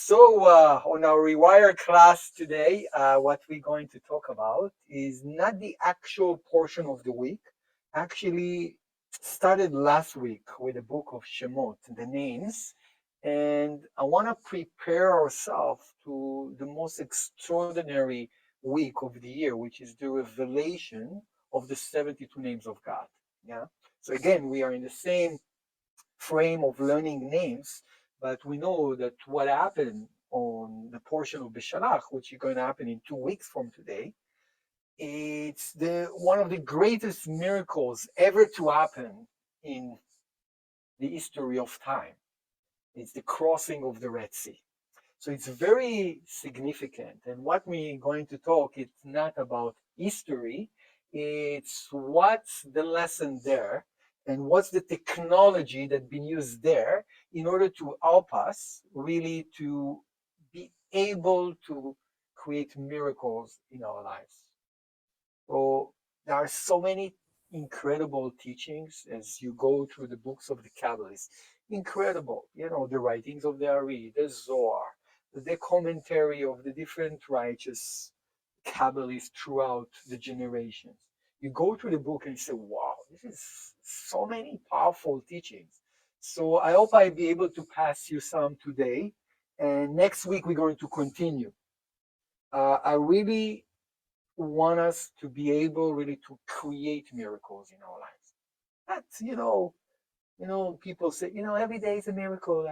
So on our Rewire class today, what we're going to talk about is not the actual portion of the week. Actually, started last week with the book of Shemot, the names, and I want to prepare ourselves to the most extraordinary week of the year, which is the revelation of the 72 names of God. Yeah. So again, we are in the same frame of learning names, but we know that what happened on the portion of Beshalach, which is going to happen in 2 weeks from today, it's one of the greatest miracles ever to happen in the history of time. It's the crossing of the Red Sea. So it's very significant. And what we're going to talk, it's not about history, it's what's the lesson there and what's the technology that's been used there in order to help us really to be able to create miracles in our lives. So there are so many incredible teachings as you go through the books of the kabbalists. Incredible, the writings of the Ari, the Zohar, the commentary of the different righteous kabbalists throughout the generations. You go through the book and you say, wow, this is so many powerful teachings. So I hope I'll be able to pass you some today. And next week, we're going to continue. I really want us to be able really to create miracles in our lives. That's, people say, every day is a miracle.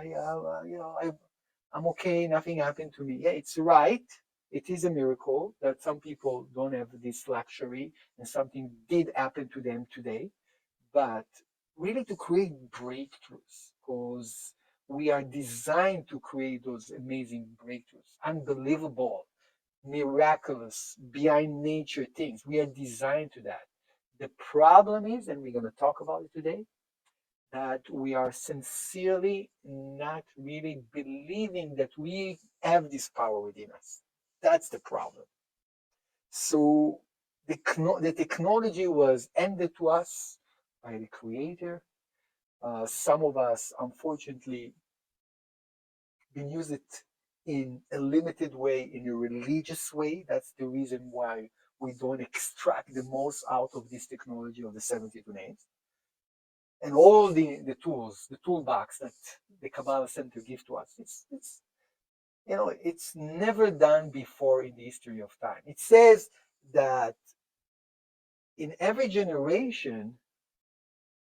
I'm okay. Nothing happened to me. Yeah, it's right. It is a miracle that some people don't have this luxury and something did happen to them today. But really to create breakthroughs, because we are designed to create those amazing breakthroughs, unbelievable, miraculous, behind nature things. We are designed to that. The problem is, and we're going to talk about it today, that we are sincerely not really believing that we have this power within us. That's the problem. So the technology was handed to us by the Creator. Some of us, unfortunately, been used it in a limited way, in a religious way. That's the reason why we don't extract the most out of this technology of the 72 names. And all the tools, the toolbox that the Kabbalah Center gives to us, it's never done before in the history of time. It says that in every generation,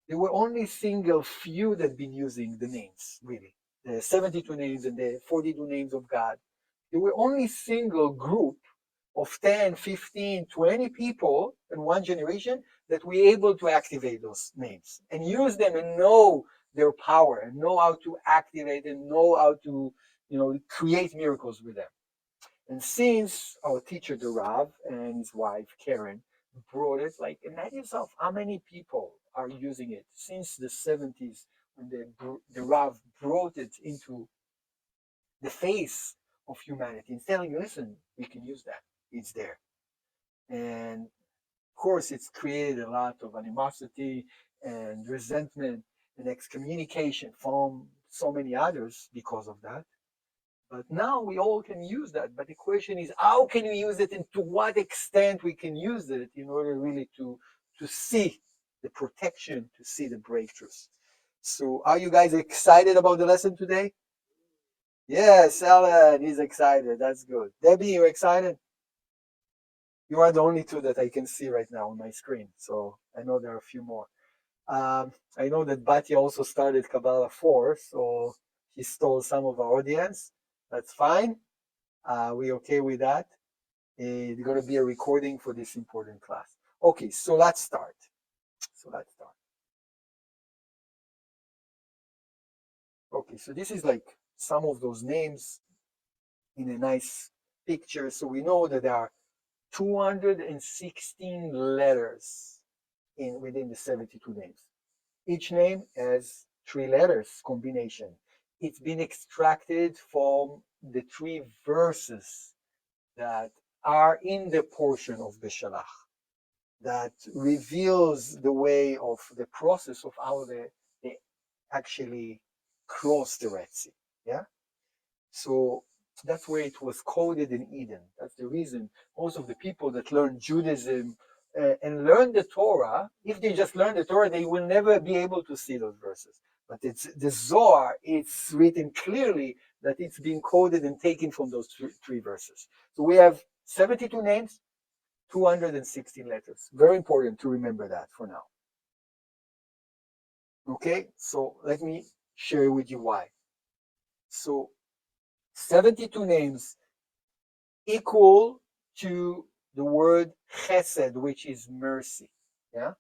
there were only single few that been using the names, really. The 72 names and the 42 names of God. There were only single group of 10, 15, 20 people in one generation that were able to activate those names and use them and know their power and know how to activate and know how to, create miracles with them. And since our teacher, the Rav, and his wife, Karen, brought it, like, imagine yourself how many people are using it since the 70s when the Rav brought it into the face of humanity and telling you, listen, we can use that. It's there. And of course, it's created a lot of animosity and resentment and excommunication from so many others because of that. But now we all can use that. But the question is, how can we use it and to what extent we can use it in order really to see the protection, to see the breakthroughs. So are you guys excited about the lesson today? Yes, Ellen is excited. That's good. Debbie, you're excited? You are the only two that I can see right now on my screen. So I know there are a few more. I know that Batya also started Kabbalah 4, so he stole some of our audience. That's fine. We okay with that. It's going to be a recording for this important class. Okay, so let's start. Okay, so this is like some of those names in a nice picture. So we know that there are 216 letters within the 72 names. Each name has 3 letters combination. It's been extracted from the 3 verses that are in the portion of Beshalach that reveals the way of the process of how they actually cross the Red Sea. Yeah. So That's where it was coded in Eden. That's the reason most of the people that learn Judaism and learn the Torah, if they just learn the Torah, they will never be able to see those verses. But it's the Zohar, it's written clearly that it's being coded and taken from those three verses. So we have 72 names, 216 letters. Very important to remember that for now. Okay, so let me share with you why. So 72 names equal to the word chesed, which is mercy. Yeah,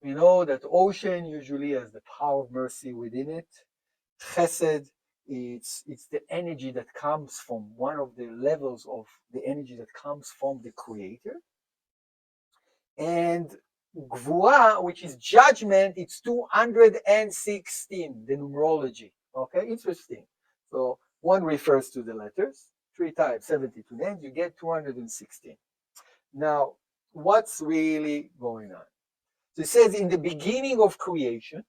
we know that ocean usually has the power of mercy within it. Chesed, it's the energy that comes from one of the levels of the energy that comes from the Creator. And Gvura, which is judgment, it's 216, the numerology. Okay, interesting. So one refers to the letters, 3 times 72 names, you get 216. Now, what's really going on? So it says in the beginning of creation,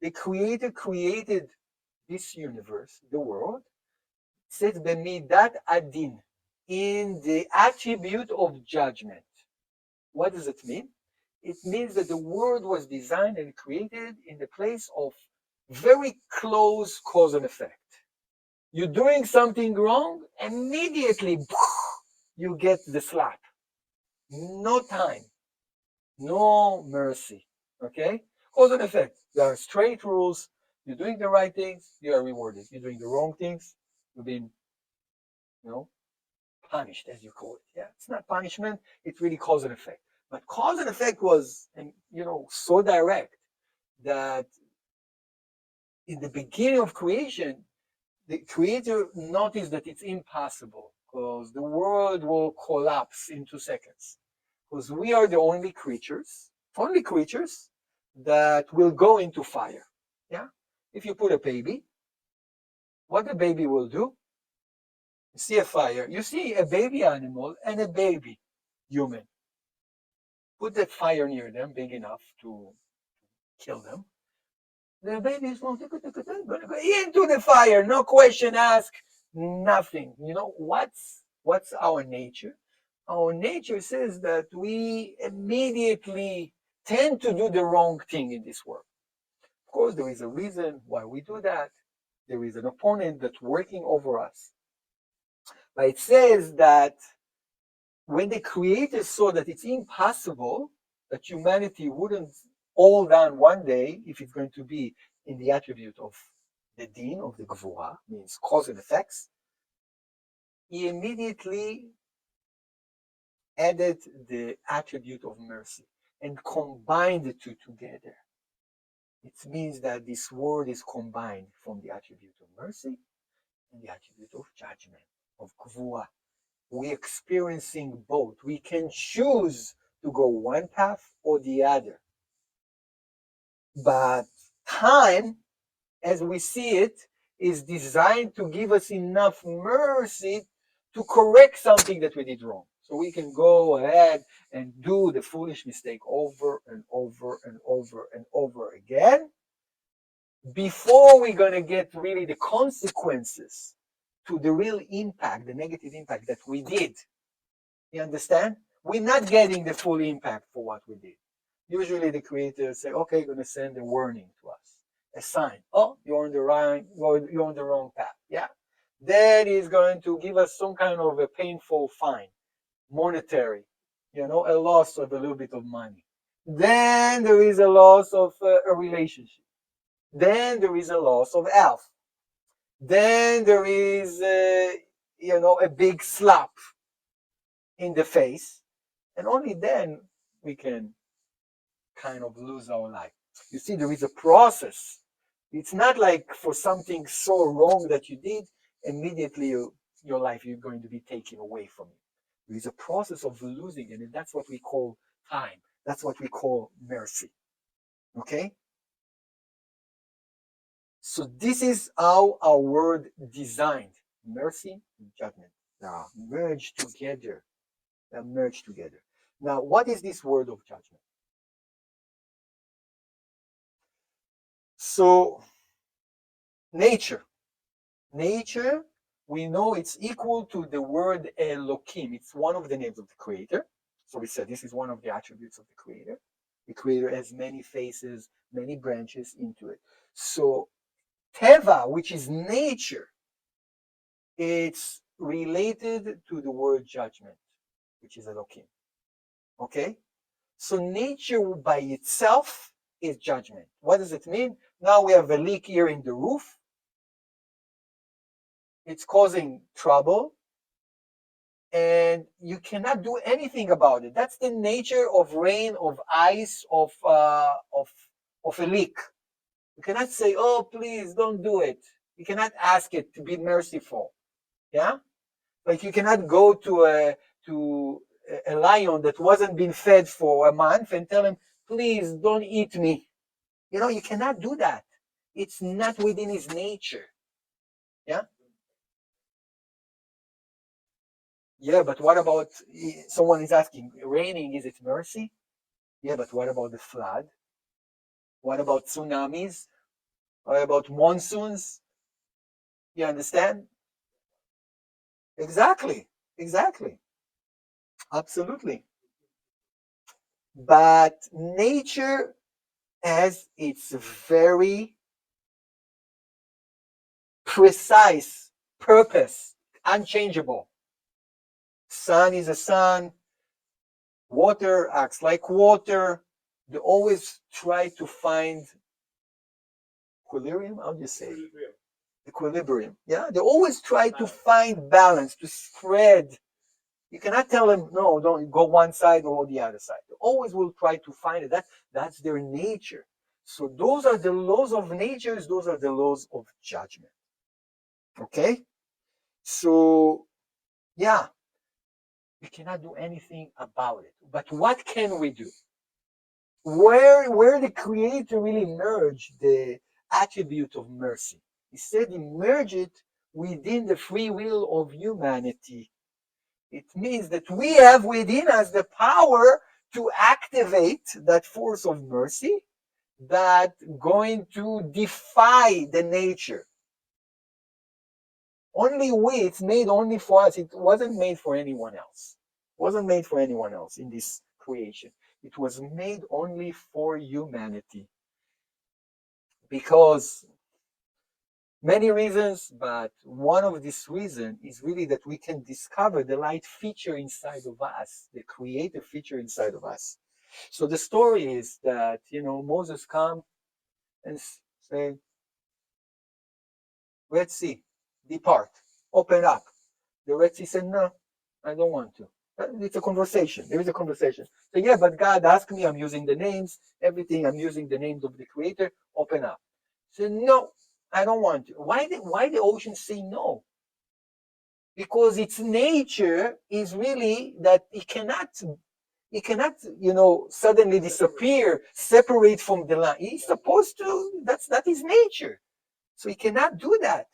the Creator created this universe, the world. It says bemidat adin, in the attribute of judgment. What does it mean? It means that the world was designed and created in the place of very close cause and effect. You're doing something wrong, immediately you get the slap. No time, no mercy. Okay? Cause and effect. There are straight rules. You're doing the right things, you are rewarded. You're doing the wrong things, you're being, punished, as you call it. Yeah, it's not punishment, it's really cause and effect. But cause and effect was, so direct that in the beginning of creation, the Creator noticed that it's impossible because the world will collapse in 2 seconds. Because we are the only creatures that will go into fire. Yeah, if you put a baby, what the baby will do? You see a fire, you see a baby animal and a baby human. Put that fire near them, big enough to kill them. The baby is going to go into the fire, no question asked, nothing. You know what's our nature? Our nature says that we immediately tend to do the wrong thing in this world. Of course, there is a reason why we do that. There is an opponent that's working over us. But it says that when the Creator saw that it's impossible that humanity wouldn't all down one day, if it's going to be in the attribute of the din, of the gvura, means cause and effects, he immediately added the attribute of mercy and combined the two together. It means that this word is combined from the attribute of mercy and the attribute of judgment, of gvura. We're experiencing both. We can choose to go one path or the other. But time, as we see it, is designed to give us enough mercy to correct something that we did wrong. So we can go ahead and do the foolish mistake over and over and over and over again before we're going to get really the consequences to the real impact, the negative impact that we did. You understand? We're not getting the full impact for what we did. Usually the creators say, okay, going to send a warning to us, a sign. Oh, you're on the wrong path. Yeah. Then he's going to give us some kind of a painful fine, monetary, a loss of a little bit of money. Then there is a loss of a relationship. Then there is a loss of health. Then there is, a big slap in the face. And only then we can kind of lose our life. You see, there is a process. It's not like for something so wrong that you did, immediately your life is going to be taken away from you. There is a process of losing it, and that's what we call time. That's what we call mercy. Okay? So this is how our word designed. Mercy and judgment. They are merged together. They are merged together. Now, what is this word of judgment? So, nature we know it's equal to the word Elohim. It's one of the names of the Creator. So we said this is one of the attributes of the Creator. The Creator has many faces, many branches into it. So Teva, which is nature, it's related to the word judgment, which is Elohim. Okay? So nature by itself is judgment. What does it mean? Now we have a leak here in the roof. It's causing trouble, and you cannot do anything about it. That's the nature of rain, of ice, of a leak. You cannot say, "Oh, please don't do it." You cannot ask it to be merciful. Yeah, like you cannot go to a lion that wasn't been fed for a month and tell him, "Please don't eat me." You cannot do that. It's not within his nature. Yeah. Yeah, but what about, someone is asking, raining, is it mercy? Yeah, but what about the flood? What about tsunamis? What about monsoons? You understand? Exactly. Exactly. Absolutely. But nature has its very precise purpose, unchangeable. Sun is a sun, water acts like water. They always try to find equilibrium. How do you say? Equilibrium. Yeah, they always try to find balance, to spread. You cannot tell them, no, don't go one side or the other side. They always will try to find it. That's their nature. So those are the laws of nature. Those are the laws of judgment. Okay? So, yeah, we cannot do anything about it. But what can we do? Where the Creator really merged the attribute of mercy. He said he merged it within the free will of humanity. It means that we have within us the power to activate that force of mercy that going to defy the nature. Only we, it's made only for us. It wasn't made for anyone else. It wasn't made for anyone else in this creation. It was made only for humanity. Because many reasons, but one of these reasons is really that we can discover the light feature inside of us, the creative feature inside of us. So the story is that, Moses come and say, Red Sea, depart, open up. The Red Sea said, no, I don't want to. It's a conversation. There is a conversation. So yeah, but God asked me, I'm using the names, everything, I'm using the names of the Creator, open up. So no, I don't want to. Why the ocean say no? Because its nature is really that it cannot, suddenly disappear, separate from the land. He's supposed to, that's not his nature. So he cannot do that.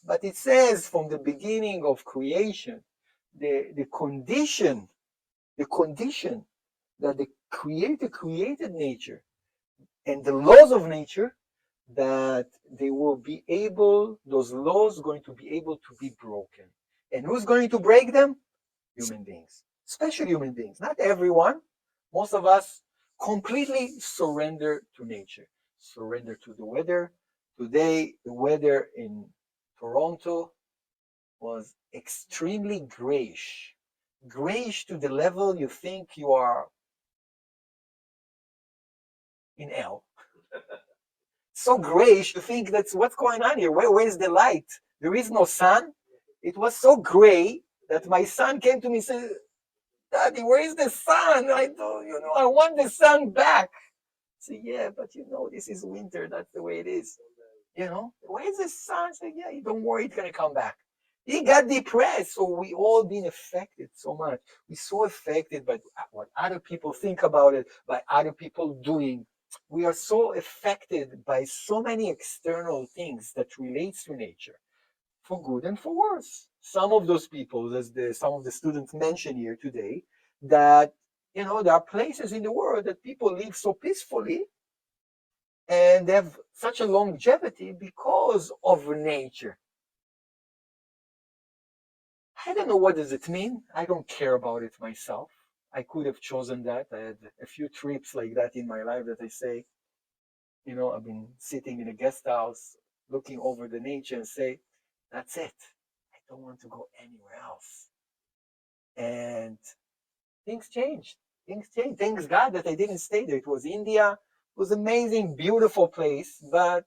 But it says from the beginning of creation, the condition that the Creator created nature and the laws of nature, that they will be able, those laws going to be able to be broken. And who's going to break them? Human beings, especially human beings. Not everyone. Most of us completely surrender to nature, surrender to the weather. Today, the weather in Toronto was extremely grayish. Grayish to the level you think you are in hell. So grayish, you think that's what's going on here. Where's the light? There is no sun. It was so gray that my son came to me and said, Daddy, where is the sun? I want the sun back. I said, yeah, but this is winter. That's the way it is. Where's the sun? I said, yeah, don't worry, it's gonna come back. He got depressed. So we all been affected so much. We're so affected by what other people think about it, by other people doing. We are so affected by so many external things that relates to nature, for good and for worse. Some of those people, as some of the students mentioned here today, that there are places in the world that people live so peacefully and they have such a longevity because of nature. I don't know what does it mean. I don't care about it myself. I could have chosen that. I had a few trips like that in my life that I say, I've been sitting in a guest house looking over the nature and say, that's it. I don't want to go anywhere else. And things changed. Things changed. Thanks God that I didn't stay there. It was India. It was an amazing, beautiful place. But,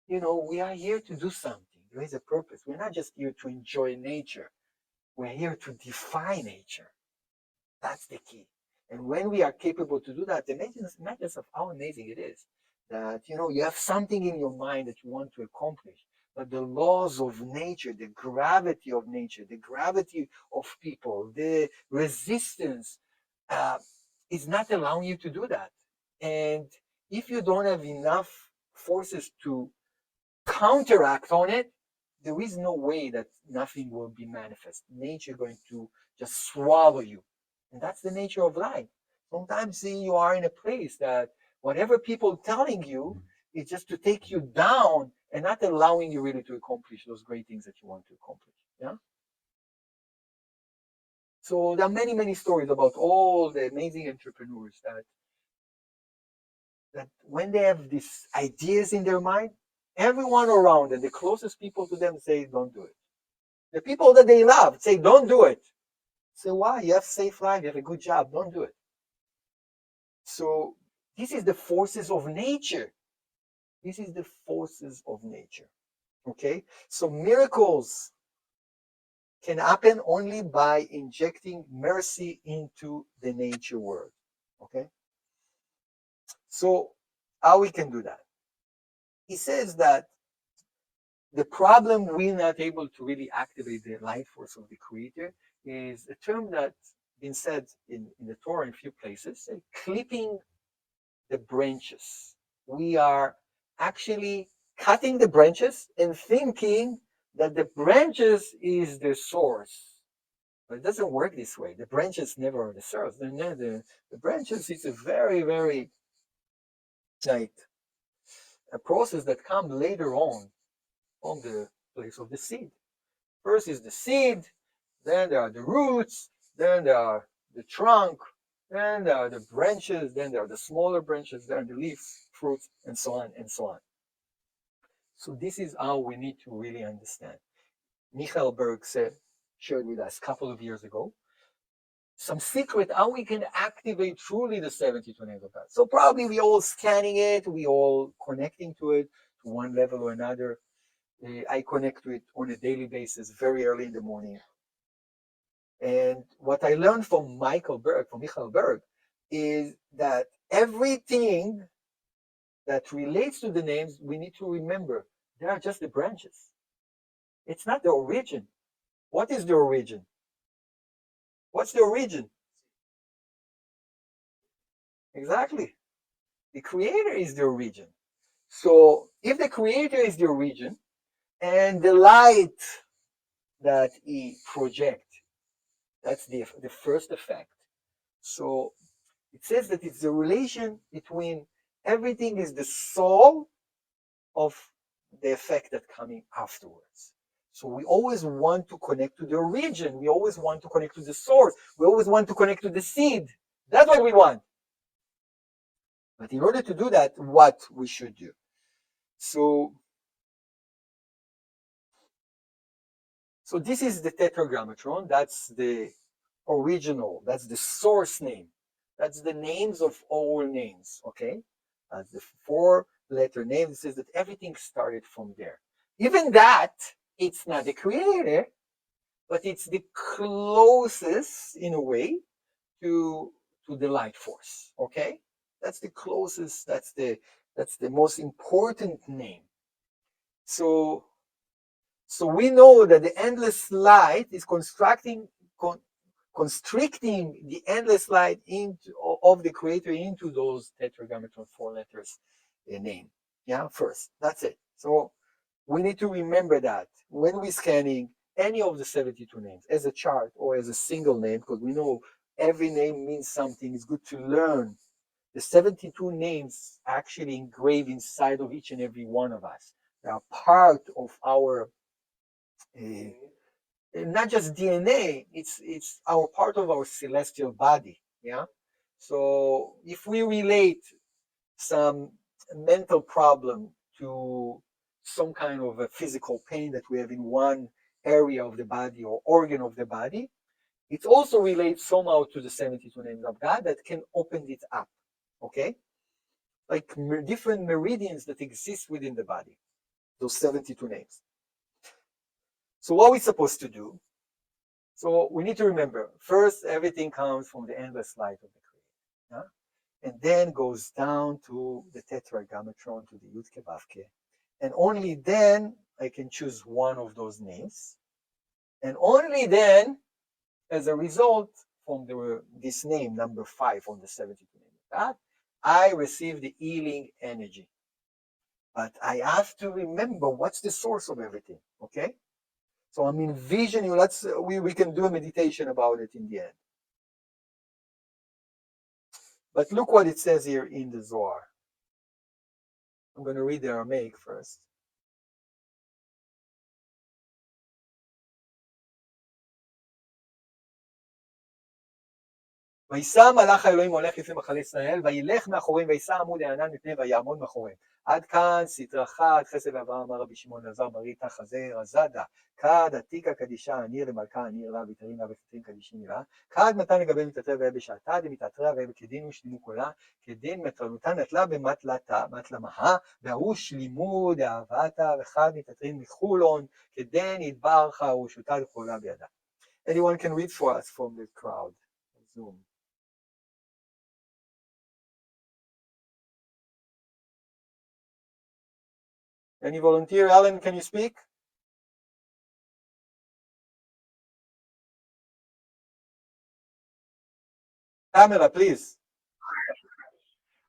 we are here to do something. There is a purpose. We're not just here to enjoy nature. We're here to defy nature. That's the key. And when we are capable to do that, imagine of how amazing it is that, you have something in your mind that you want to accomplish, but the laws of nature, the gravity of nature, the gravity of people, the resistance is not allowing you to do that. And if you don't have enough forces to counteract on it, there is no way that nothing will be manifest. Nature going to just swallow you. And that's the nature of life. Sometimes you are in a place that whatever people telling you is just to take you down and not allowing you really to accomplish those great things that you want to accomplish. Yeah. So there are many, many stories about all the amazing entrepreneurs that when they have these ideas in their mind, everyone around and the closest people to them say, don't do it. The people that they love say, don't do it. Say, why? You have safe life, you have a good job, don't do it. So this is the forces of nature. This is the forces of nature. Okay? So miracles can happen only by injecting mercy into the nature world. Okay? So how we can do that? He says that the problem we're not able to really activate the life force of the creator is a term that's been said in the Torah in a few places, clipping the branches. We are actually cutting the branches and thinking that the branches is the source. But it doesn't work this way. The branches never are the source. The branches is a very, very like a process that comes later on the place of the seed. First is the seed, then there are the roots, then there are the trunk, then there are the branches, then there are the smaller branches, then the leaves, fruits, and so on and so on. So this is how we need to really understand. Michael Berg shared with us a couple of years ago some secret how we can activate truly the 72 names of God. So probably we all scanning it, we all connecting to it to one level or another. I connect to it on a daily basis, very early in the morning. And what I learned from Michael Berg, is that everything that relates to the names, we need to remember they are just the branches. It's not the origin. What is the origin? What's the origin? Exactly. The creator is the origin. So if the creator is the origin and the light that he projects, that's the first effect. So it says that it's the relation between everything is the soul of the effect that coming afterwards. So we always want to connect to the origin. We always want to connect to the source. We always want to connect to the seed. That's what we want. But in order to do that, what we should do? So this is the tetragrammaton. That's the original. That's the source name. That's the names of all names. Okay, that's the 4-letter name. It says that everything started from there. Even that, it's not the creator, but it's the closest, in a way, to the light force. Okay, that's the closest. That's the most important name. So we know that the endless light is constricting the endless light of the creator into those tetragrammaton 4 letters name. Yeah, first. That's it. So we need to remember that when we're scanning any of the 72 names as a chart or as a single name, because we know every name means something. It's good to learn. The 72 names actually engraved inside of each and every one of us. They are part of our not just DNA, it's our part of our celestial body. Yeah. So if we relate some mental problem to some kind of a physical pain that we have in one area of the body or organ of the body, it also relates somehow to the 72 names of God that can open it up. Okay? Like different meridians that exist within the body, those 72 names. So what are we supposed to do? So we need to remember, first, everything comes from the endless light of the Creator. Yeah? And then goes down to the tetragrammaton, to the Yudke Vavke. And only then I can choose one of those names. And only then, as a result, from this name, number 5 on the 72 names of God, I receive the healing energy. But I have to remember what's the source of everything, okay? So I'm envisioning, we can do a meditation about it in the end. But look what it says here in the Zohar. I'm going to read the Aramaic first. וישא מלאך האלוהים הולך לפני מחנה ישראל, וילך מאחוריהם, וישא עמוד הענן מפני ויעמוד מאחוריהם. עד כאן סטרה אחת, חסד ואברהם אמר רבי שמעון אלעזר מרית חזה רזדה, כד עתיקה קדישה הניר למלכה הניר לה ויתרים לה ופתרים קדישים לה, כד מתן לגבי מתעטרה והיה בשעתה, דמתעטרה והיה כדין ושלימו קולה, כדין מטרנותה נטלה במטלמהה, והוא שלימו דאהבתה, וכד מתעטרים מחולון, כדין ידברך ורשותה לכולה בידה. Anyone can read for us from the crowd. Zoom. Any volunteer? Alan, can you speak? Pamela, please.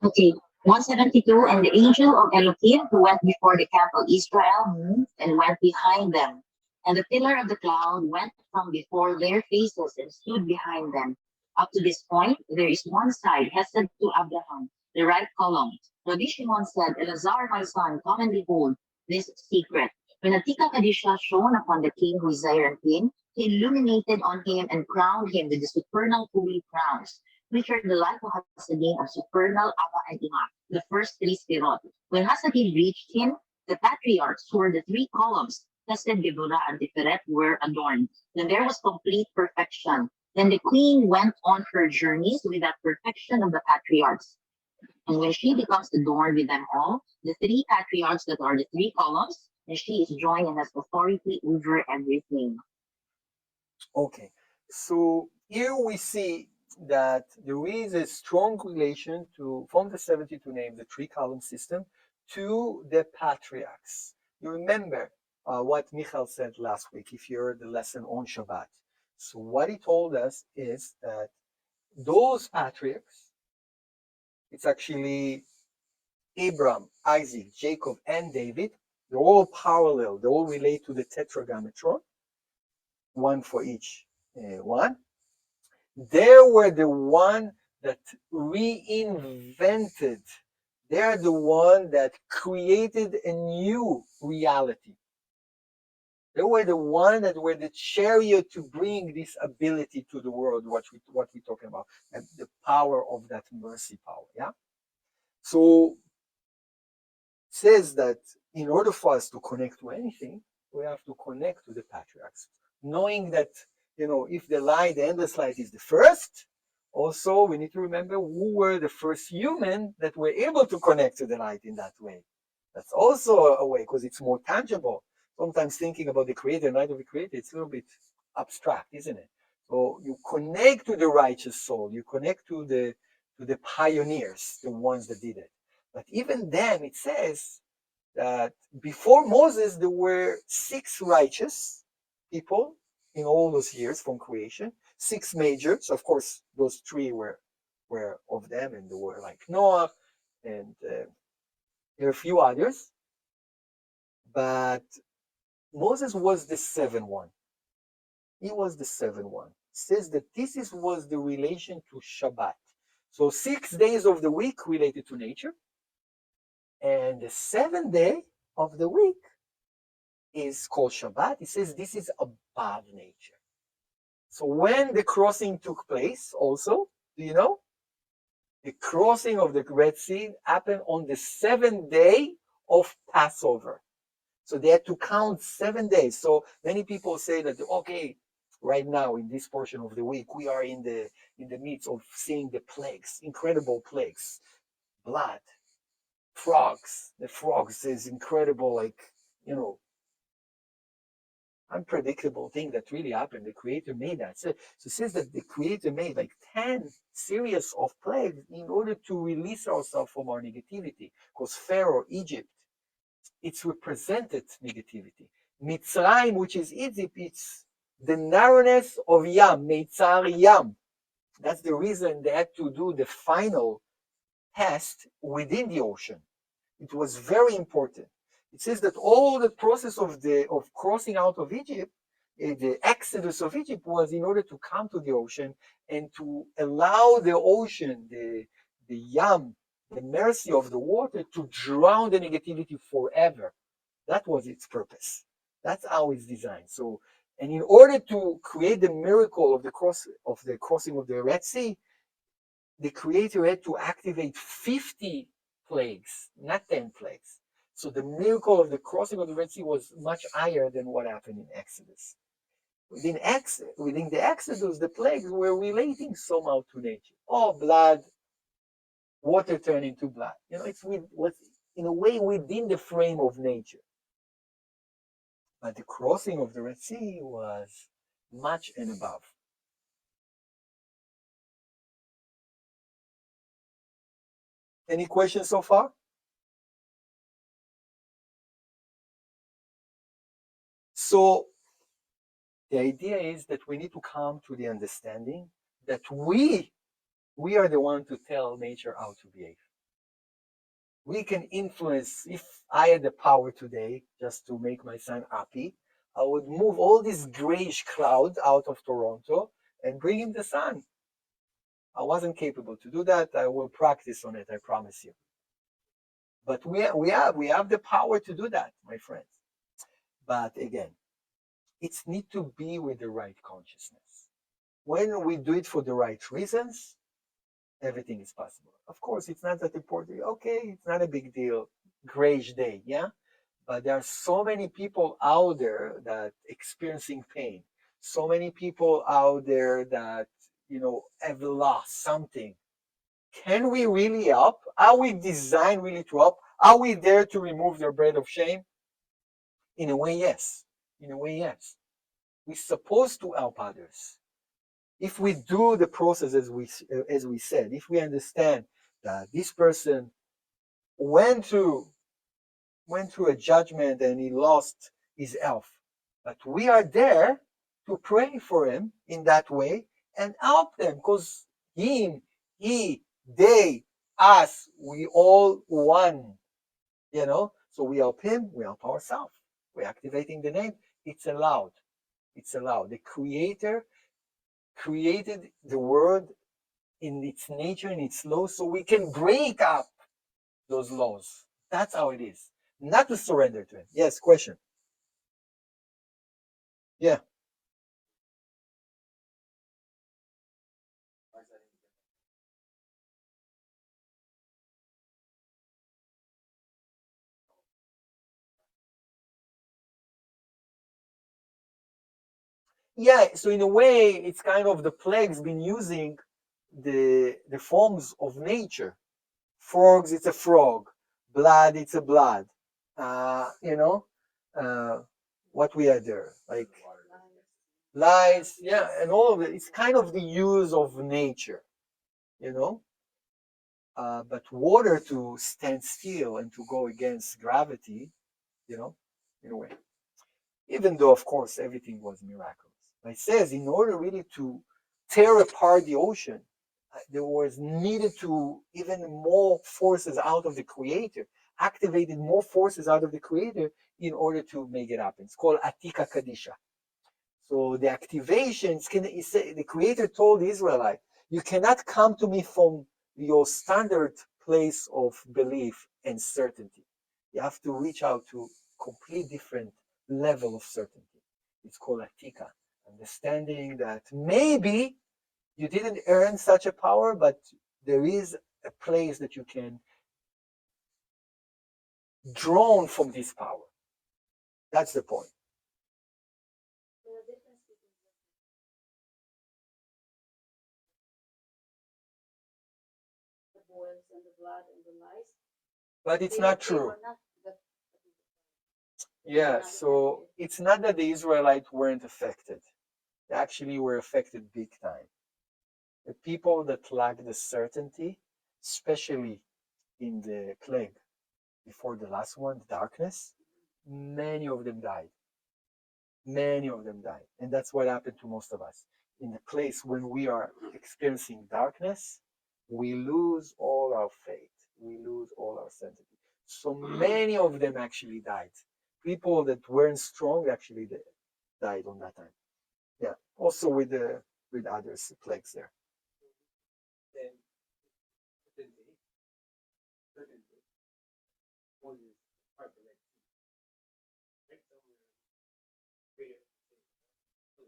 Okay. 172, and the angel of Elohim who went before the camp of Israel moved and went behind them. And the pillar of the cloud went from before their faces and stood behind them. Up to this point, there is one side, Hesed to Abraham, the right column. Rabbi Shimon said, Elazar, my son, come and behold this secret. When Atika Kadisha shone upon the king who is Zairampin, he illuminated on him and crowned him with the supernal holy crowns, which are the life of Hasadim of supernal Abba and Ima, the first three spirot. When Hasadim reached him, the patriarchs, who were the three columns, Hesed, Gevurah, and Tiferet, were adorned. Then there was complete perfection. Then the queen went on her journeys with that perfection of the patriarchs. And when she becomes adorned with them all, the three patriarchs that are the three columns, and she is joined and has authority over everything. Okay, so here we see that there is a strong relation from the 72 names, the three-column system, to the patriarchs. You remember what Michael said last week, if you heard the lesson on Shabbat. So what he told us is that those patriarchs, it's actually Abraham, Isaac, Jacob, and David, they're all parallel. They all relate to the tetragrammaton, one for each one. They were the one that reinvented. They're the one that created a new reality. They were the one that were the chariot to bring this ability to the world, what we're talking about, and the power of that mercy power. Yeah. So it says that in order for us to connect to anything, we have to connect to the patriarchs, knowing that, if the light, the endless light, is the first, also we need to remember who were the first human that were able to connect to the light in that way. That's also a way, because it's more tangible. Sometimes thinking about the creator, light of the creator, it's a little bit abstract, isn't it? So you connect to the righteous soul, you connect to the pioneers, the ones that did it. But even then, it says that before Moses, there were 6 righteous people in all those years from creation, 6 majors. Of course, those 3 were of them, and there were like Noah, and there are a few others. But Moses was the 7th one. He was the 7th one. It says that this was the relation to Shabbat. So 6 days of the week related to nature, and the 7th day of the week is called Shabbat. It says this is above nature. So when the crossing took place also, do you know? The crossing of the Red Sea happened on the 7th day of Passover. So they had to count 7 days. So many people say that, okay, right now in this portion of the week, we are in the midst of seeing the plagues, incredible plagues, blood, frogs. The frogs is incredible, like, you know, unpredictable thing that really happened. The Creator made that. So it says that the Creator made like 10 series of plagues in order to release ourselves from our negativity. Because Pharaoh, Egypt, it's represented negativity. Mitzrayim, which is Egypt, it's the narrowness of Yam, Meitzar Yam. That's the reason they had to do the final test within the ocean. It was very important. It says that all the process of crossing out of Egypt, the exodus of Egypt, was in order to come to the ocean and to allow the ocean, the Yam, the mercy of the water, to drown the negativity forever. That was its purpose. That's how it's designed. So, and in order to create the miracle of the crossing of the Red Sea, the Creator had to activate 50 plagues, not 10 plagues. So the miracle of the crossing of the Red Sea was much higher than what happened in Exodus. Within the Exodus, the plagues were relating somehow to nature. Oh, blood, water turned into blood. You know, was in a way within the frame of nature. But the crossing of the Red Sea was much and above. Any questions so far? So the idea is that we need to come to the understanding that we are the one to tell nature how to behave. We can influence. If I had the power today just to make my son happy, I would move all this grayish cloud out of Toronto and bring him the sun. I wasn't capable to do that. I will practice on it, I promise you. But we have the power to do that, my friends. But again, it's need to be with the right consciousness. When we do it for the right reasons, everything is possible. Of course, it's not that important. Okay, it's not a big deal. Grayish day, yeah? But there are so many people out there that experiencing pain. So many people out there that, have lost something. Can we really help? Are we designed really to help? Are we there to remove their bread of shame? In a way, yes. In a way, yes. We're supposed to help others. If we do the process as we said, if we understand that this person went through a judgment and he lost his health, but we are there to pray for him in that way and help them, because him, he, they, us, we all one, So we help him, we help ourselves. We're activating the name. It's allowed. It's allowed. The Creator created the world in its nature, in its laws, so we can break up those laws. That's how it is. Not to surrender to it. Yes, question. Yeah. Yeah, so in a way, it's kind of the plagues been using the forms of nature. Frogs, it's a frog. Blood, it's a blood. Uh, you know, uh, what we had there, like lies, yeah, and all of it. It's kind of the use of nature, you know. But water to stand still and to go against gravity, in a way. Even though, of course, everything was miraculous. But it says, in order really to tear apart the ocean, there was needed to even more forces out of the Creator, activated more forces out of the Creator in order to make it happen. It's called Atika Kadisha. So the activations the Creator told the Israelite, you cannot come to me from your standard place of belief and certainty. You have to reach out to complete different level of certainty. It's called atika, understanding that maybe you didn't earn such a power, but there is a place that you can draw from this power. That's the point. But it's not true. Yeah, so it's not that the Israelites weren't affected. They actually were affected big time. The people that lacked the certainty, especially in the plague before the last one, the darkness, many of them died. Many of them died. And that's what happened to most of us. In the place when we are experiencing darkness, we lose all our faith. We lose all our certainty. So many of them actually died. People that weren't strong actually died on that time. Yeah. Also with others plagues there.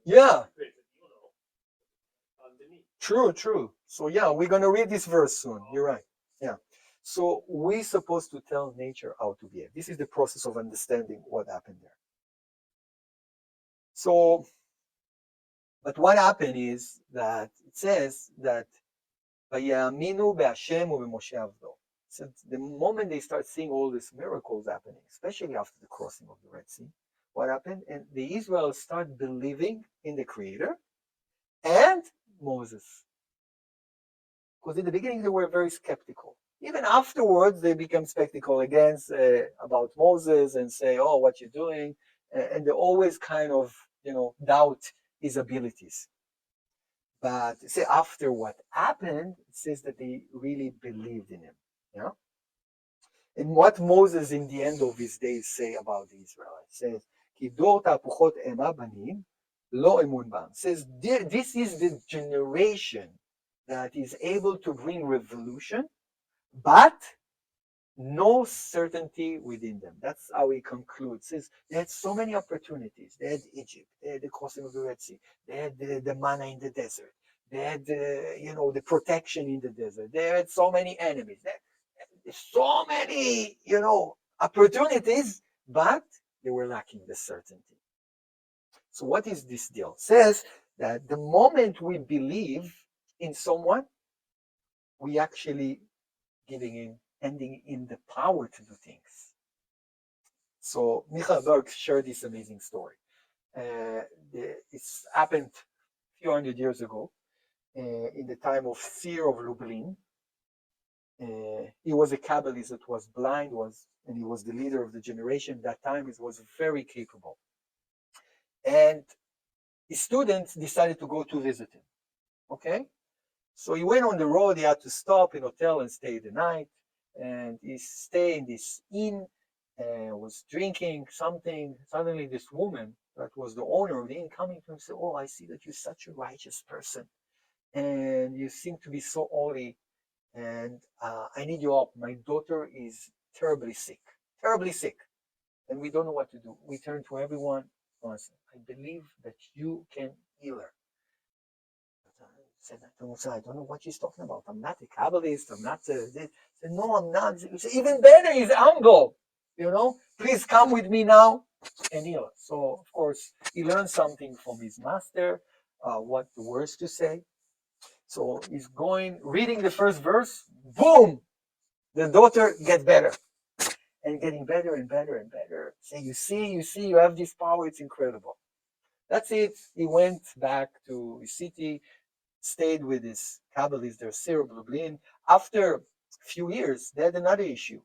Yeah. True. So yeah, we're gonna read this verse soon. You're right. Yeah. So we're supposed to tell nature how to behave. This is the process of understanding what happened there. So, but what happened is that it says that Vayaminu be'Hashem u'b'Moshe Avdo. So the moment they start seeing all these miracles happening, especially after the crossing of the Red Sea, what happened? And the Israelites start believing in the Creator and Moses. Because in the beginning they were very skeptical. Even afterwards they become skeptical again about Moses and say, "Oh, what you're doing," and they always kind of doubt his abilities. But say after what happened, it says that they really believed in him. Yeah. And what Moses in the end of his days say about the Israelites says, "Ki dor tapuchot ema banim lo emun bam." Says this is the generation that is able to bring revolution, but no certainty within them. That's how he concludes. Says they had so many opportunities. They had Egypt, they had the crossing of the Red Sea, they had the manna in the desert, they had the protection in the desert. They had so many enemies. So many opportunities, but they were lacking the certainty. So what is this deal? It says that the moment we believe in someone, we actually ending in the power to do things. So Michael Berg shared this amazing story. It's happened a few hundred years ago, in the time of Seer of Lublin. He was a kabbalist that was blind, and he was the leader of the generation. At that time, he was very capable. And his students decided to go to visit him. Okay? So he went on the road, he had to stop in a hotel and stay the night. And he stayed in this inn, was drinking something. Suddenly this woman that was the owner of the inn coming to him and said, "Oh, I see that you're such a righteous person. And you seem to be so holy. And I need your help. My daughter is terribly sick. And we don't know what to do. We turn to everyone. I believe that you can heal her." Said, "I don't know what she's talking about. I'm not a kabbalist. I'm not this." Said, "No, I'm not." Said, "Even better, he's humble. Please come with me now and heal." So, of course, he learned something from his master, what the words to say. So he's reading the first verse, boom, the daughter gets better. And getting better and better and better. Say, you see, you have this power, it's incredible. That's it. He went back to his city, stayed with his kabbalist, their Seer of Lublin. After a few years, they had another issue.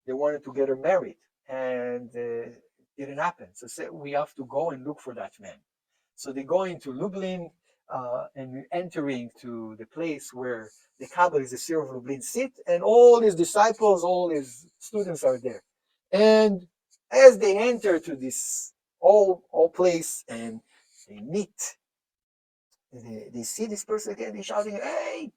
They wanted to get her married, and it didn't happen. So said, we have to go and look for that man. So they go into Lublin and entering to the place where the Kabbalist, the Seer of Lublin, sit, and all his disciples, all his students are there. And as they enter to this all place and they meet, they see this person again, they're shouting, "Hey,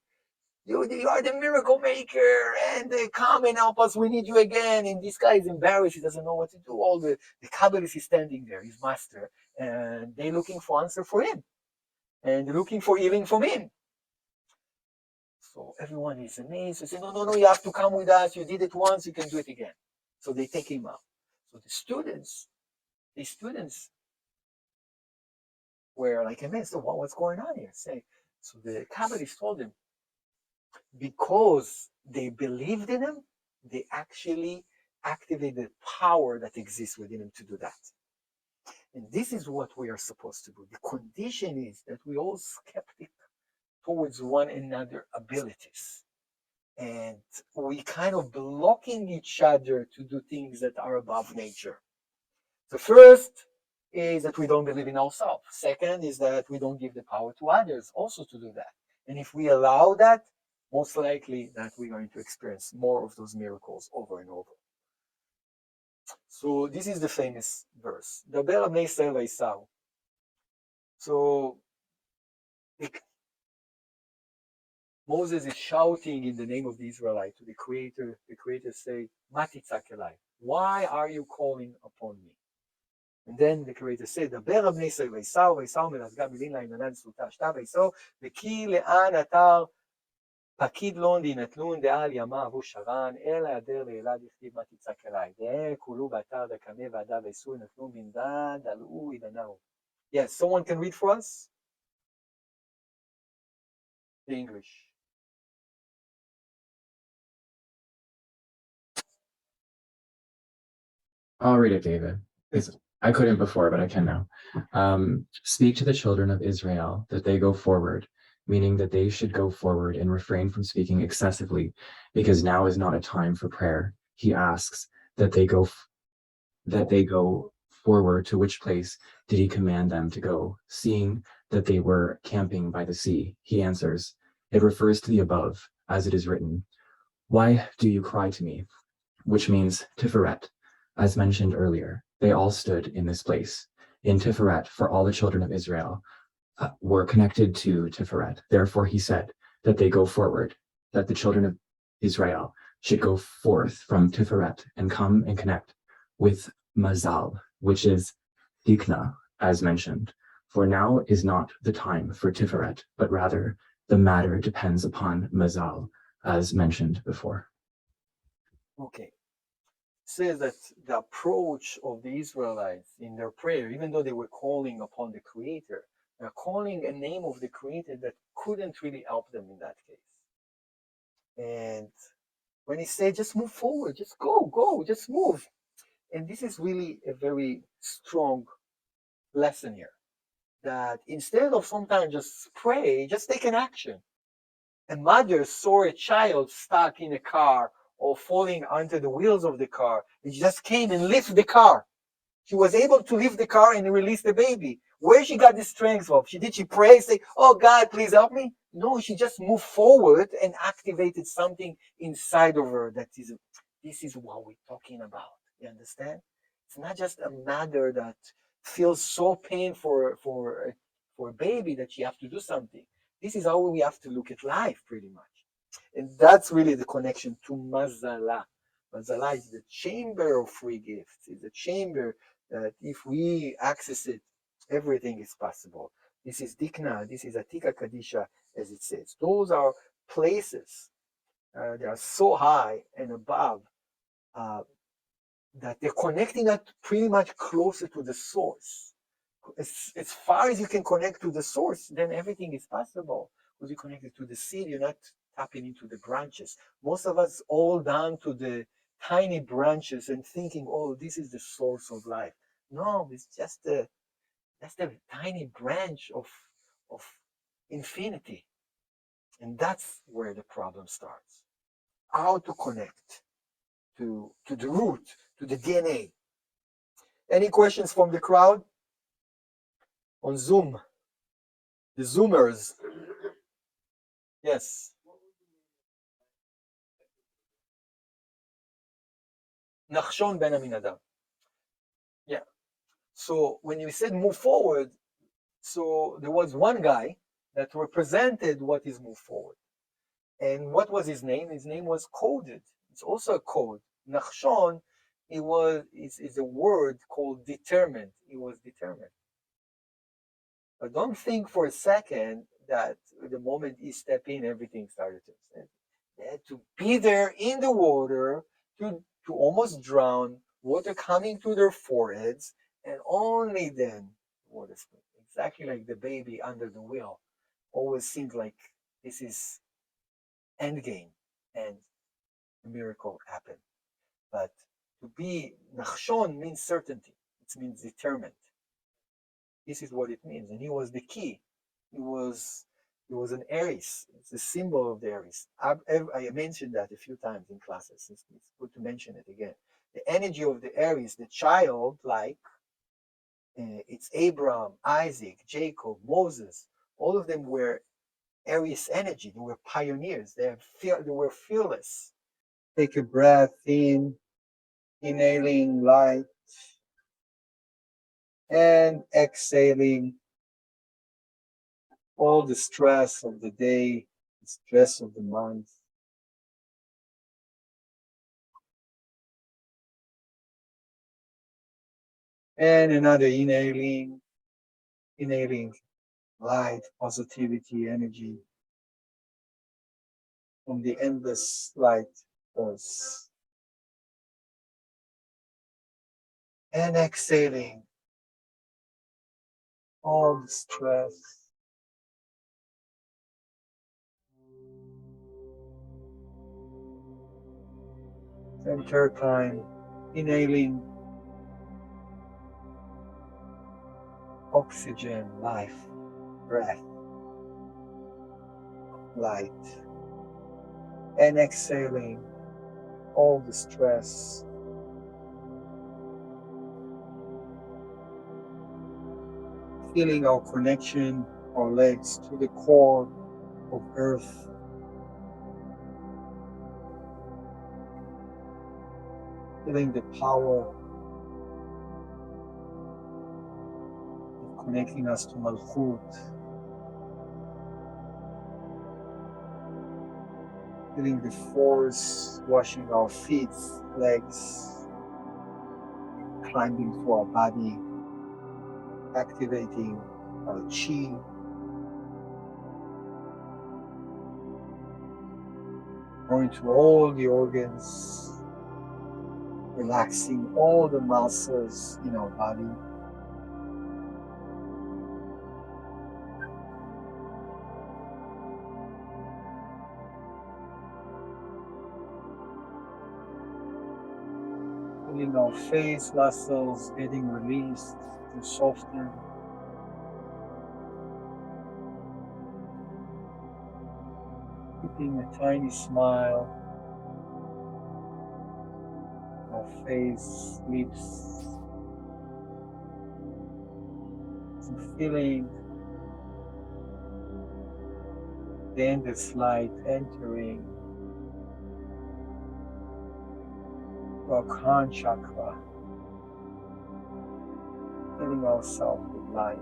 you are the miracle maker, and come and help us, we need you again." And this guy is embarrassed, he doesn't know what to do. All the Kabbalist is standing there, his master, and they're looking for answer for him, and they're looking for healing from him. So everyone is amazed. They say, no, no, no, you have to come with us. You did it once, you can do it again. So they take him out. So the students were like amazed. So what's going on here? So the Kabbalist told them, because they believed in him, they actually activated the power that exists within him to do that. And this is what we are supposed to do. The condition is that we all skeptic towards one another abilities. And we kind of blocking each other to do things that are above nature. The first is that we don't believe in ourselves. Second is that we don't give the power to others also to do that. And if we allow that, most likely that we're going to experience more of those miracles over and over. So this is the famous verse. Daber Bnei Israel v'Esau. So Moses is shouting in the name of the Israelites to the Creator. The Creator say, Mati tzakelai, why are you calling upon me? And then the Creator said, Daber Bnei Israel v'Esau, v'Esau מלזגה מלין להם נתן זכותה שתה ואסור, וכי לאן אתר פקיד לון דינתלון דעל ימה אבו שרן, אלא ידר לילד יכתיב מה תצעק אליי. דהה כולו באתר דקמא ועדה ואסור נתלון בנדה דלעו ידנהו. Yes, someone can read for us? The English. I'll read it, David. I couldn't before, but I can now. Speak to the children of Israel that they go forward, meaning that they should go forward and refrain from speaking excessively, because now is not a time for prayer. He asks that they go forward. To which place did he command them to go, seeing that they were camping by the sea? He answers, it refers to the above, as it is written, why do you cry to me? Which means Tiferet. As mentioned earlier, they all stood in this place, in Tiferet, for all the children of Israel were connected to Tiferet. Therefore he said that they go forward, that the children of Israel should go forth from Tiferet and come and connect with Mazal, which is Dikna, as mentioned. For now is not the time for Tiferet, but rather the matter depends upon Mazal, as mentioned before. Okay. Says that the approach of the Israelites in their prayer, even though they were calling upon the Creator, they're calling a name of the Creator that couldn't really help them in that case. And when he said, just move forward, just go, just move. And this is really a very strong lesson here, that instead of sometimes just pray, just take an action. A mother saw a child stuck in a car or falling onto the wheels of the car, and she just came and lifted the car. She was able to lift the car and release the baby. Where she got the strength from? She pray, say, oh God, please help me? No, she just moved forward and activated something inside of her this is what we're talking about. You understand? It's not just a mother that feels so pain for a baby that she have to do something. This is how we have to look at life, pretty much. And that's really the connection to Mazala. Mazala is the chamber of free gifts. It's a chamber that if we access it, everything is possible. This is Dikna, this is Atika Kadisha, as it says. Those are places, they are so high and above that they're connecting us pretty much closer to the source. As far as you can connect to the source, then everything is possible. Because you're connected to the seed, you're not tapping into the branches. Most of us all down to the tiny branches and thinking, oh, this is the source of life. No, it's just that's the tiny branch of infinity. And that's where the problem starts. How to connect to the root, to the DNA. Any questions from the crowd? On Zoom. The Zoomers. Yes. Nachshon ben Aminadab. Yeah. So when you said move forward, so there was one guy that represented what is move forward. And what was his name? His name was coded. It's also a code. Nachshon, is a word called determined. He was determined. But don't think for a second that the moment he stepped in, everything started to ascend. They had to be there in the water to almost drown, water coming to their foreheads, and only then water split. Exactly like the baby under the wheel. Always seems like this is endgame and a miracle happened. But to be Nachshon means certainty. It means determined. This is what it means. And he was the key. He was an Aries. It's a symbol of the Aries. I mentioned that a few times in classes. It's good to mention it again. The energy of the Aries, the child, like it's Abraham, Isaac, Jacob, Moses. All of them were Aries energy. They were pioneers. They were fearless. Take a breath in, inhaling light, and exhaling all the stress of the day, the stress of the month. And another inhaling light, positivity, energy from the endless light force. And exhaling all the stress. And third time, inhaling oxygen, life, breath, light. And exhaling all the stress. Feeling our connection, our legs to the core of earth. Feeling the power of connecting us to Malchut. Feeling the force washing our feet, legs, climbing through our body, activating our chi. Going to all the organs, relaxing all the muscles in our body. Feeling our face muscles getting released to soften. Keeping a tiny smile. Our face, lips. And feeling the endless light entering our crown chakra. Filling ourselves with light.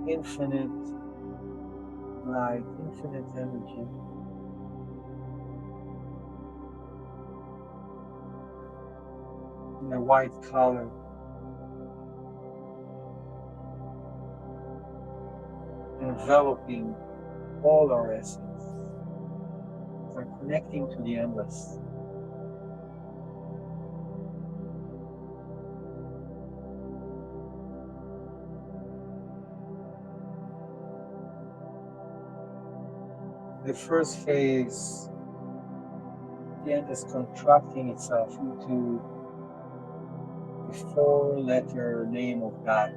Infinite light, infinite energy. In a white color. Enveloping all our essence. We're connecting to the endless. The first phase, the end is contracting itself into the four-letter name of God,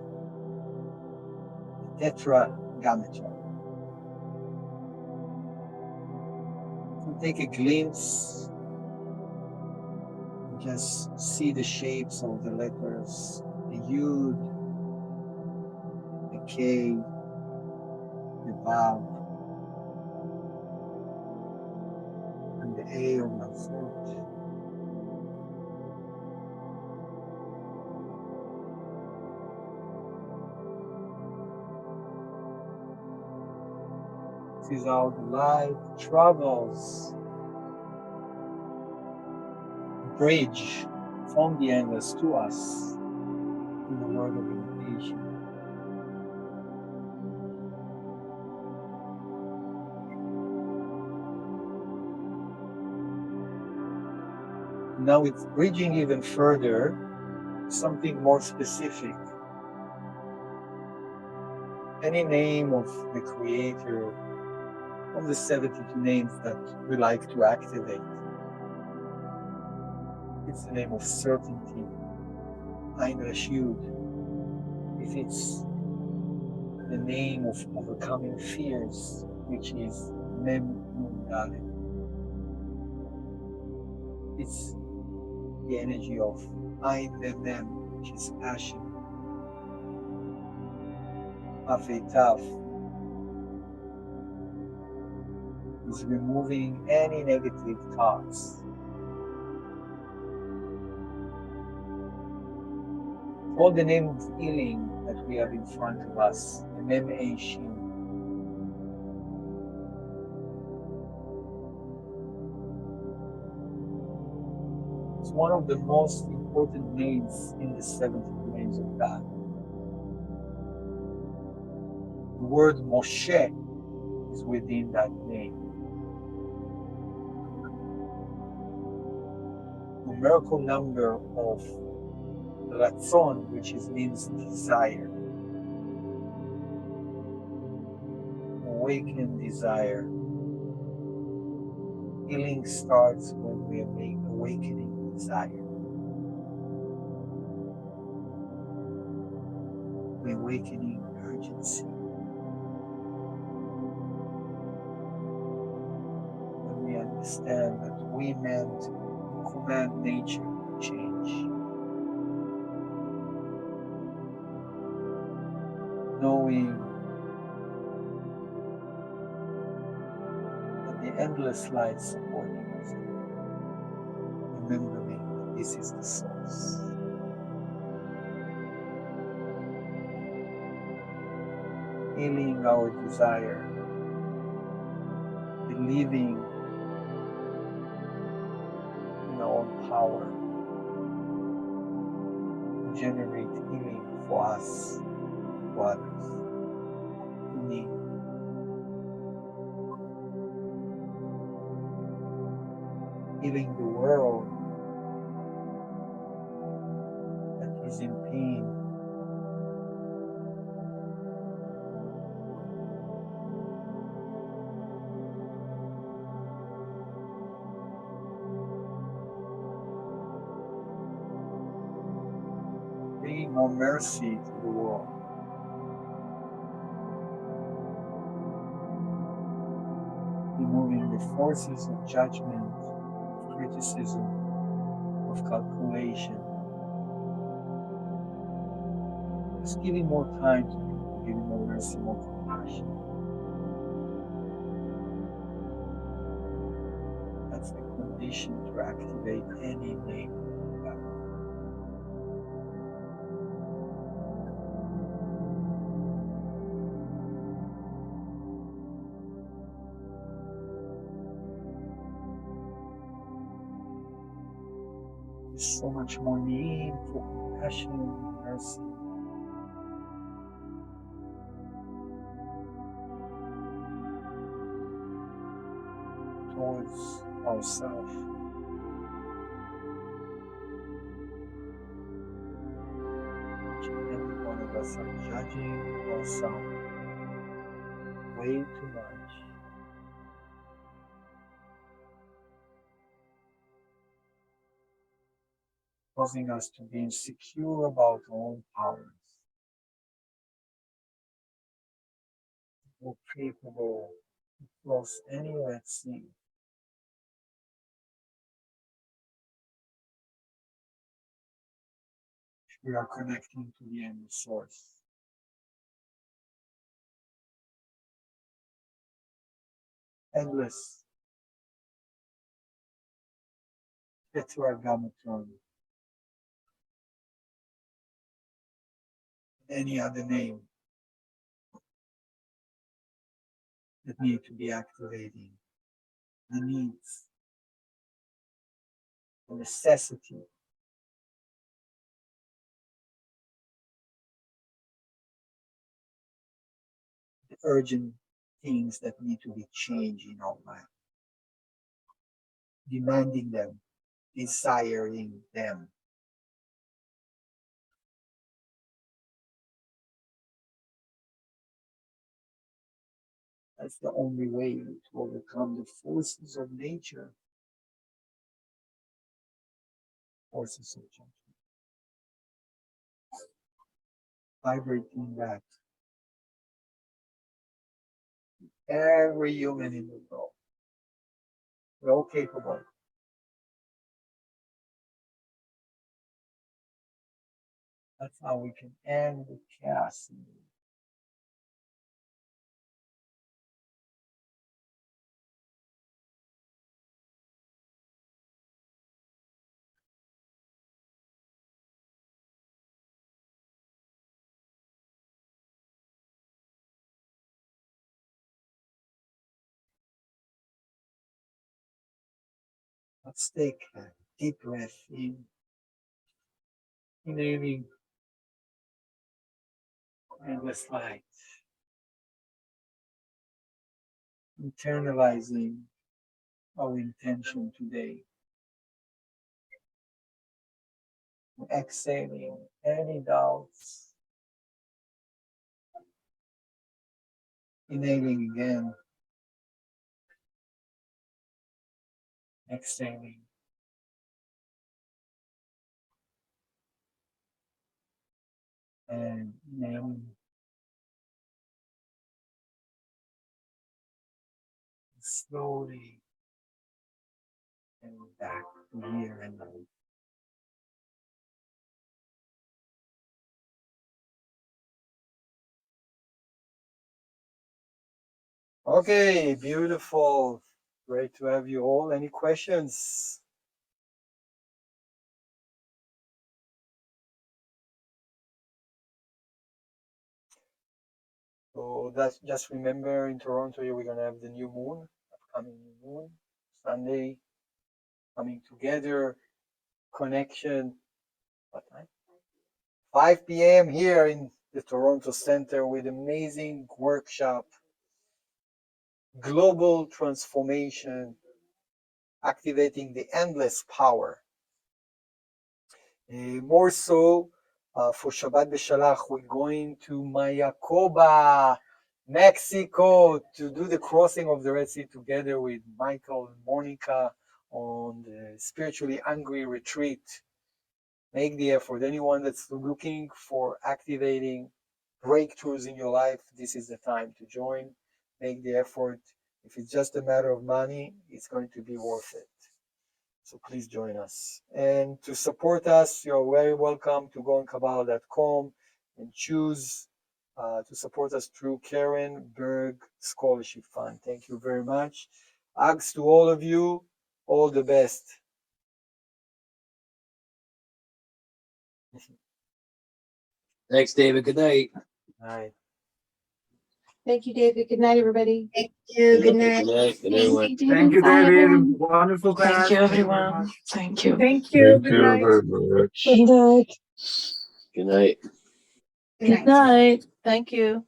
the Tetragrammaton. So take a glimpse, and just see the shapes of the letters, the Yud, the K, the Vav, and the A of Malchut. This is how the light travels bridge from the endless to us in the word of invitation. Now it's bridging even further, something more specific. Any name of the Creator, of the 72 names that we like to activate. It's the name of certainty, Ein Rashud. If it's the name of overcoming fears, which is Mem Nun Dalet. It's the energy of Ein Mem, which is passion. Afetaf is removing any negative thoughts. All the name of healing that we have in front of us, the Nmaes Shin. It's one of the most important names in the 72 names of God. The word Moshe is within that name. Numerical number of Ratzon, which means desire. Awaken desire. Healing starts when we are awakening desire. We're awakening urgency. When we understand that we meant to command nature to change. Knowing that the endless light supporting us, remembering that this is the source. Healing our desire, believing in our own power to generate healing for us, for others who need. Healing the world that is in pain. Bringing more mercy to the world. Removing the forces of judgment, of criticism, of calculation. Just giving more time to people, giving more mercy, more compassion. That's the condition to activate any name of God. There's so much more need for compassion and mercy. Towards ourselves. Each and every one of us are judging ourselves way too much. Causing us to be insecure about our own powers. We're capable to cross any Red Sea. We are connecting to the end source. Endless. Tetragrammaton. Any other name that need to be activating the needs the necessity, the urgent things that need to be changed in our life, demanding them, desiring them. That's the only way to overcome the forces of nature, forces of judgment. Vibrating that every human in the world, we're all capable. That's how we can end the chaos. Let's take a deep breath in, inhaling endless light, internalizing our intention today, exhaling any doubts, inhaling again, exhaling. And inhaling. Slowly and back to here and now. Okay, beautiful. Great to have you all. Any questions? So that's just remember in Toronto we're gonna have the new moon, upcoming new moon, Sunday, coming together, connection. What time? 5 p.m. here in the Toronto Center with amazing workshop, global transformation, activating the endless power. More so, for Shabbat B'Shalach, we're going to Mayakoba, Mexico, to do the crossing of the Red Sea together with Michael and Monica on the Spiritually Hungry Retreat. Make the effort. Anyone that's looking for activating breakthroughs in your life, this is the time to join. Make the effort. If it's just a matter of money, it's going to be worth it. So please join us. And to support us, you're very welcome to go on Kabbalah.com and choose to support us through Karen Berg Scholarship Fund. Thank you very much. Hugs to all of you. All the best. Thanks, David. Good night. Night. Thank you, David. Good night, everybody. Thank you. Good Good night. night. Good night, everyone. Thank you, Bye, David. everyone. Wonderful class. Thank you, Thank you very everyone. much. Thank you. Thank you. Thank Good you night. very much. Good night. Good night. Good Good night. night. Thank you.